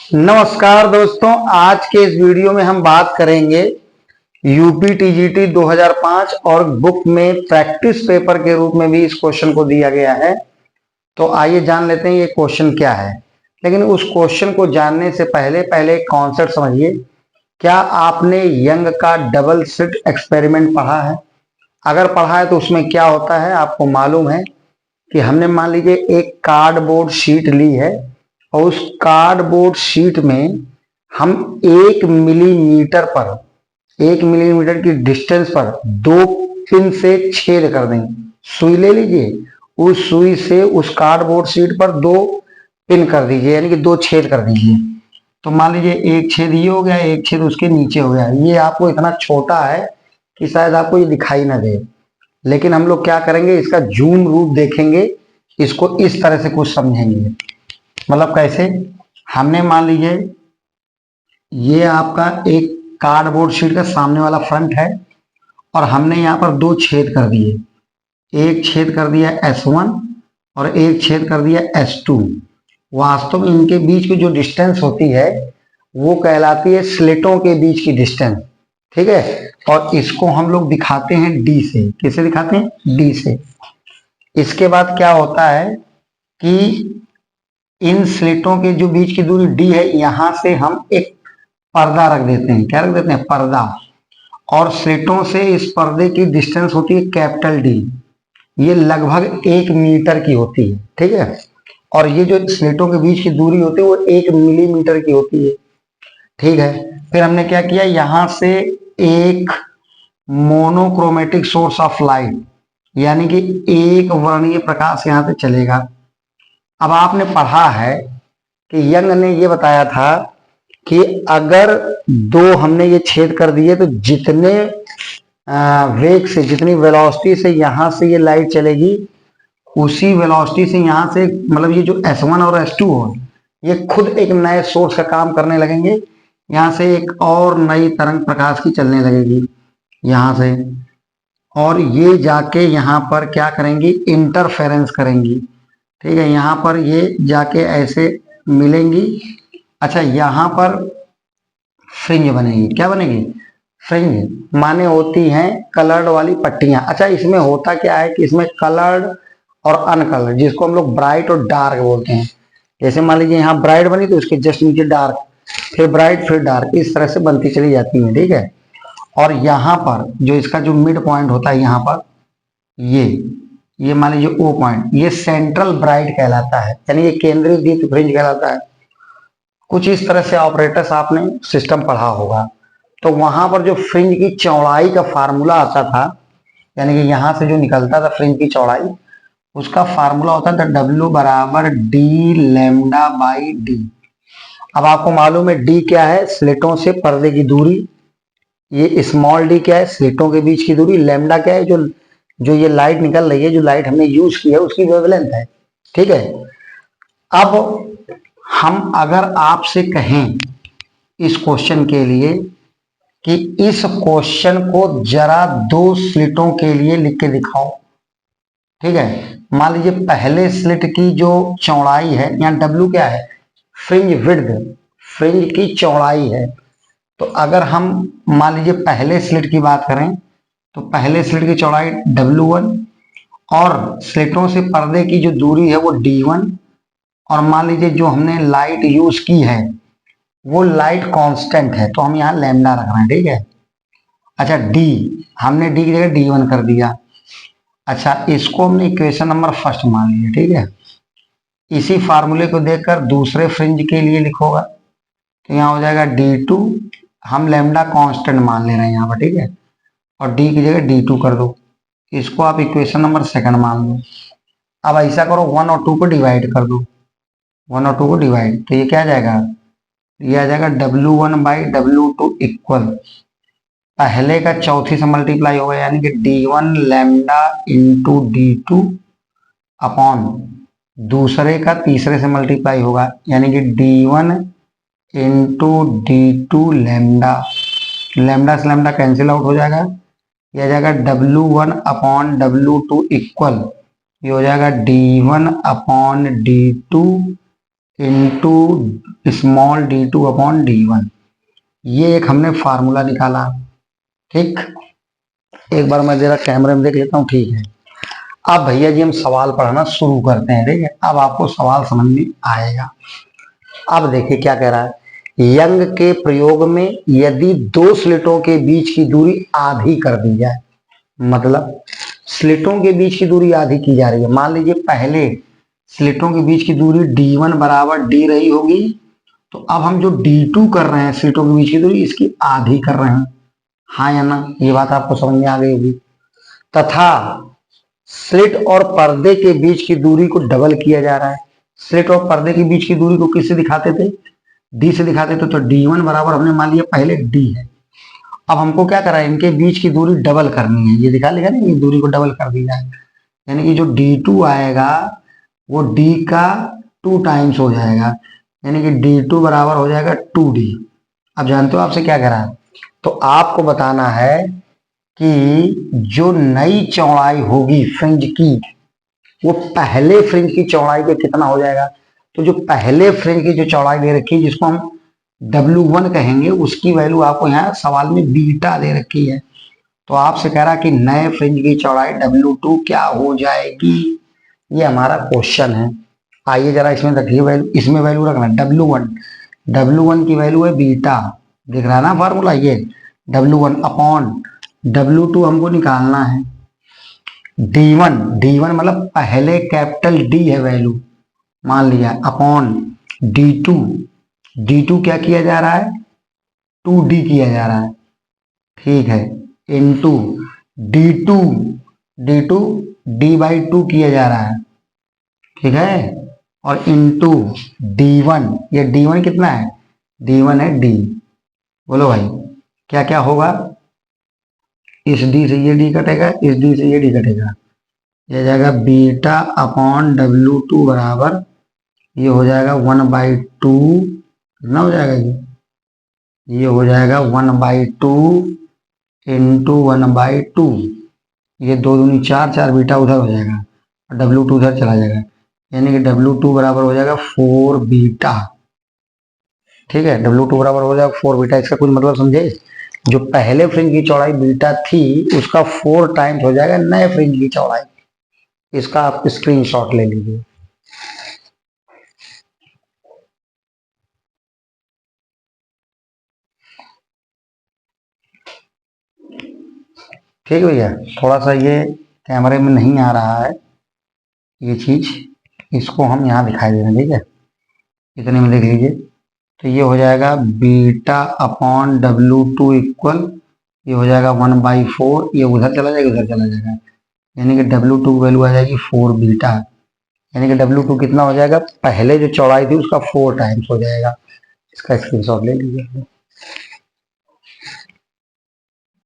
नमस्कार दोस्तों, आज के इस वीडियो में हम बात करेंगे यूपी टीजीटी 2005 और बुक में प्रैक्टिस पेपर के रूप में भी इस क्वेश्चन को दिया गया है। तो आइए जान लेते हैं ये क्वेश्चन क्या है। लेकिन उस क्वेश्चन को जानने से पहले पहले एक कॉन्सेप्ट समझिए। क्या आपने यंग का डबल स्लिट एक्सपेरिमेंट पढ़ा है? अगर पढ़ा है तो उसमें क्या होता है आपको मालूम है कि हमने मान लीजिए एक कार्डबोर्ड शीट ली है और उस कार्डबोर्ड शीट में हम 1 मिलीमीटर की डिस्टेंस पर 2 पिन से छेद कर देंगे। सुई ले लीजिए, उस सुई से उस कार्डबोर्ड शीट पर 2 पिन कर दीजिए, यानी कि 2 छेद कर दीजिए। तो मान लीजिए एक छेद ये हो गया, एक छेद उसके नीचे हो गया। ये आपको इतना छोटा है कि शायद आपको ये दिखाई ना दे, लेकिन हम लोग क्या करेंगे, इसका जूम रूप देखेंगे, इसको इस तरह से कुछ समझेंगे। मतलब कैसे? हमने मान लीजिए ये आपका एक कार्डबोर्ड शीट का सामने वाला फ्रंट है और हमने यहाँ पर 2 छेद कर दिए। एक छेद कर दिया S1 और एक छेद कर दिया S2। वास्तव में इनके बीच की जो डिस्टेंस होती है वो कहलाती है स्लिटों के बीच की डिस्टेंस, ठीक है। और इसको हम लोग दिखाते हैं D से। किसे दिखाते हैं? D से। इसके बाद क्या होता है कि इन स्लिटों के जो बीच की दूरी D है, यहां से हम एक पर्दा रख देते हैं। क्या रख देते हैं? पर्दा। और स्लिटों से इस पर्दे की डिस्टेंस होती है कैपिटल D। ये लगभग 1 मीटर की होती है, ठीक है। और ये जो स्लिटों के बीच की दूरी होती है वो 1 मिलीमीटर की होती है, ठीक है। फिर हमने क्या किया, यहां से एक मोनोक्रोमेटिक सोर्स ऑफ लाइट, यानी कि एक वर्णीय प्रकाश यहां से चलेगा। अब आपने पढ़ा है कि यंग ने ये बताया था कि अगर हमने ये छेद कर दिए तो जितने वेग से, जितनी वेलोसिटी से यहां से ये लाइट चलेगी, उसी वेलोसिटी से यहां से, मतलब ये जो S1 और S2 हो, ये खुद एक नए सोर्स का काम करने लगेंगे। यहां से एक और नई तरंग प्रकाश की चलने लगेगी यहां से, और ये जाके यहां पर क्या करेंगी, इंटरफेरेंस करेंगी, ठीक है। यहां पर ये जाके ऐसे मिलेंगी। अच्छा, यहां पर फ्रिंज बनेगी। क्या बनेगी? फ्रिंज माने होती हैं कलर्ड वाली पट्टियां। अच्छा, इसमें होता क्या है कि इसमें कलर्ड और अनकलर्ड, जिसको हम लोग ब्राइट और डार्क बोलते हैं। जैसे मान लीजिए यहाँ ब्राइट बनी तो उसके जस्ट नीचे डार्क, फिर ब्राइट, फिर डार्क, इस तरह से बनती चली जाती है, ठीक है। और यहाँ पर जो इसका जो मिड पॉइंट होता है, यहाँ पर ये मान लीजिए O पॉइंट, ये सेंट्रल ब्राइट कहलाता है, यानी ये केंद्रीय दीप्त फ्रिंज कहलाता है। कुछ इस तरह से ऑपरेटर्स आपने सिस्टम पढ़ा होगा। तो वहां पर जो फ्रिंज की चौड़ाई का फार्मूला आता था, यानी कि यहां से जो निकलता था फ्रिंज की चौड़ाई, उसका फार्मूला होता था W बराबर D लैम्डा बाई D। अब आपको मालूम है D क्या है? स्लिटों से पर्दे की दूरी। ये स्मॉल d क्या है? स्लिटों के बीच की दूरी। लैम्डा क्या है? जो ये लाइट निकल रही है, जो लाइट हमने यूज की है, उसकी वेवलेंथ है, ठीक है। अब हम अगर आपसे कहें इस क्वेश्चन के लिए कि इस क्वेश्चन को जरा 2 स्लिटों के लिए लिख के दिखाओ, ठीक है। मान लीजिए पहले स्लिट की जो चौड़ाई है, यहाँ W क्या है? फ्रिंज विड्थ, फ्रिंज की चौड़ाई है। तो अगर हम मान लीजिए पहले स्लिट की बात करें तो पहले स्लिट की चौड़ाई W1 और स्लिटों से पर्दे की जो दूरी है वो D1, और मान लीजिए जो हमने लाइट यूज की है वो लाइट कांस्टेंट है, तो हम यहाँ लैम्डा रख रहे हैं, ठीक है। अच्छा, D हमने D की जगह D1 कर दिया। अच्छा, इसको हमने इक्वेशन नंबर फर्स्ट मान लिया, ठीक है। इसी फार्मूले को देखकर दूसरे फ्रिंज के लिए लिखोगा तो यहाँ हो जाएगा D2, हम लैम्डा कांस्टेंट मान ले रहे हैं यहाँ पर, ठीक है। और D की जगह D2 कर दो, इसको आप इक्वेशन नंबर सेकंड मान लो। अब ऐसा करो, 1 और 2 को डिवाइड कर दो, 1 और 2 को डिवाइड, तो ये क्या आ जाएगा? ये आ जाएगा W1 बाई W2 इक्वल, पहले का चौथी से मल्टीप्लाई होगा, यानी कि D1 lambda into D2 upon दूसरे का तीसरे से मल्टीप्लाई होगा, यानी कि D1 into D2 lambda. Lambda से लैम्डा कैंसिल आउट हो जाएगा, ये आ जाएगा W1 अपॉन W2 इक्वल, ये हो जाएगा D1 upon D2 into small d2 upon d1। ये एक हमने फार्मूला निकाला। ठीक, एक बार मैं जरा कैमरे में देख लेता हूँ। ठीक है, अब भैया जी हम सवाल पढ़ना शुरू करते हैं। ठीक है, अब आपको सवाल समझ में आएगा। अब देखिए क्या कह रहा है। यंग के प्रयोग में यदि दो स्लिटों के बीच की दूरी आधी कर दी जाए, मतलब स्लिटों के बीच की दूरी आधी की जा रही है। मान लीजिए पहले स्लिटों के बीच की दूरी d1 बराबर d रही होगी, तो अब हम जो d2 कर रहे हैं स्लिटों के बीच की दूरी, इसकी आधी कर रहे हैं। हाँ या ना, ये बात आपको समझ में आ गई होगी। तथा स्लिट और पर्दे के बीच की दूरी को डबल किया जा रहा है। स्लिट और पर्दे के बीच की दूरी को किससे दिखाते थे? डी से दिखाते थे। तो d1 बराबर हमने मान लिया पहले d है। अब हमको क्या करा है, इनके बीच की दूरी डबल करनी है। ये दिखा लेगा ना, ये दूरी को डबल कर दी जाए, यानी कि जो d2 आएगा वो d का 2 टाइम्स हो जाएगा, यानी कि d2 बराबर हो जाएगा 2d। अब जानते हो आपसे क्या कह रहा है? तो आपको बताना है कि जो नई चौड़ाई होगी फ्रिंज की, वो पहले फ्रिंज की चौड़ाई पे कितना हो जाएगा। तो जो पहले फ्रिंज की जो चौड़ाई दे रखी है, जिसको हम W1 कहेंगे, उसकी वैल्यू आपको यहाँ सवाल में बीटा दे रखी है। तो आपसे कह रहा कि नए फ्रिंज की चौड़ाई W2 क्या हो जाएगी, ये हमारा क्वेश्चन है। आइए जरा इसमें रखिए वैल्यू, इसमें वैल्यू रखना W1। W1 की वैल्यू है बीटा, दिख रहा है ना फार्मूला, ये W1 अपॉन W2 हमको निकालना है। D1 मतलब पहले कैपिटल D है वैल्यू, मान लिया, अपॉन D2 क्या किया जा रहा है, 2D किया जा रहा है। ठीक है, इंटू D2 D/2 किया जा रहा है। ठीक है, और इंटू D1, ये D1 कितना है, D1 है D। बोलो भाई क्या क्या होगा, इस D से ये D कटेगा, इस D से ये D कटेगा, ये जाएगा बीटा अपॉन W2 बराबर, ये हो जाएगा 1/2 ना, हो जाएगा ये हो जाएगा 1/2 इंटू 1/2। ये 2 दूनी 4, 4 बीटा उधर हो जाएगा और W2 उधर चला जाएगा, यानी कि W2 बराबर हो जाएगा 4 बीटा। ठीक है, W2 बराबर हो जाएगा 4 बीटा। इसका कुछ मतलब समझे, जो पहले फ्रिंज की चौड़ाई बीटा थी उसका 4 टाइम्स हो जाएगा नए फ्रिंज की चौड़ाई। इसका आप स्क्रीनशॉट ले लीजिए। ठीक है भैया, थोड़ा सा ये कैमरे में नहीं आ रहा है ये चीज, इसको हम यहाँ दिखाई दे रहे हैं। ठीक है, इतने में देख लीजिए। तो ये हो जाएगा बीटा अपॉन W2 इक्वल, ये हो जाएगा 1/4, ये उधर चला जाएगा, उधर चला जाएगा, यानी कि W2 की वैल्यू आ जाएगी 4 बीटा, यानी कि W2 कितना हो जाएगा, पहले जो चौड़ाई थी उसका 4 टाइम्स हो जाएगा। इसका स्क्रीनशॉट ले लीजिए।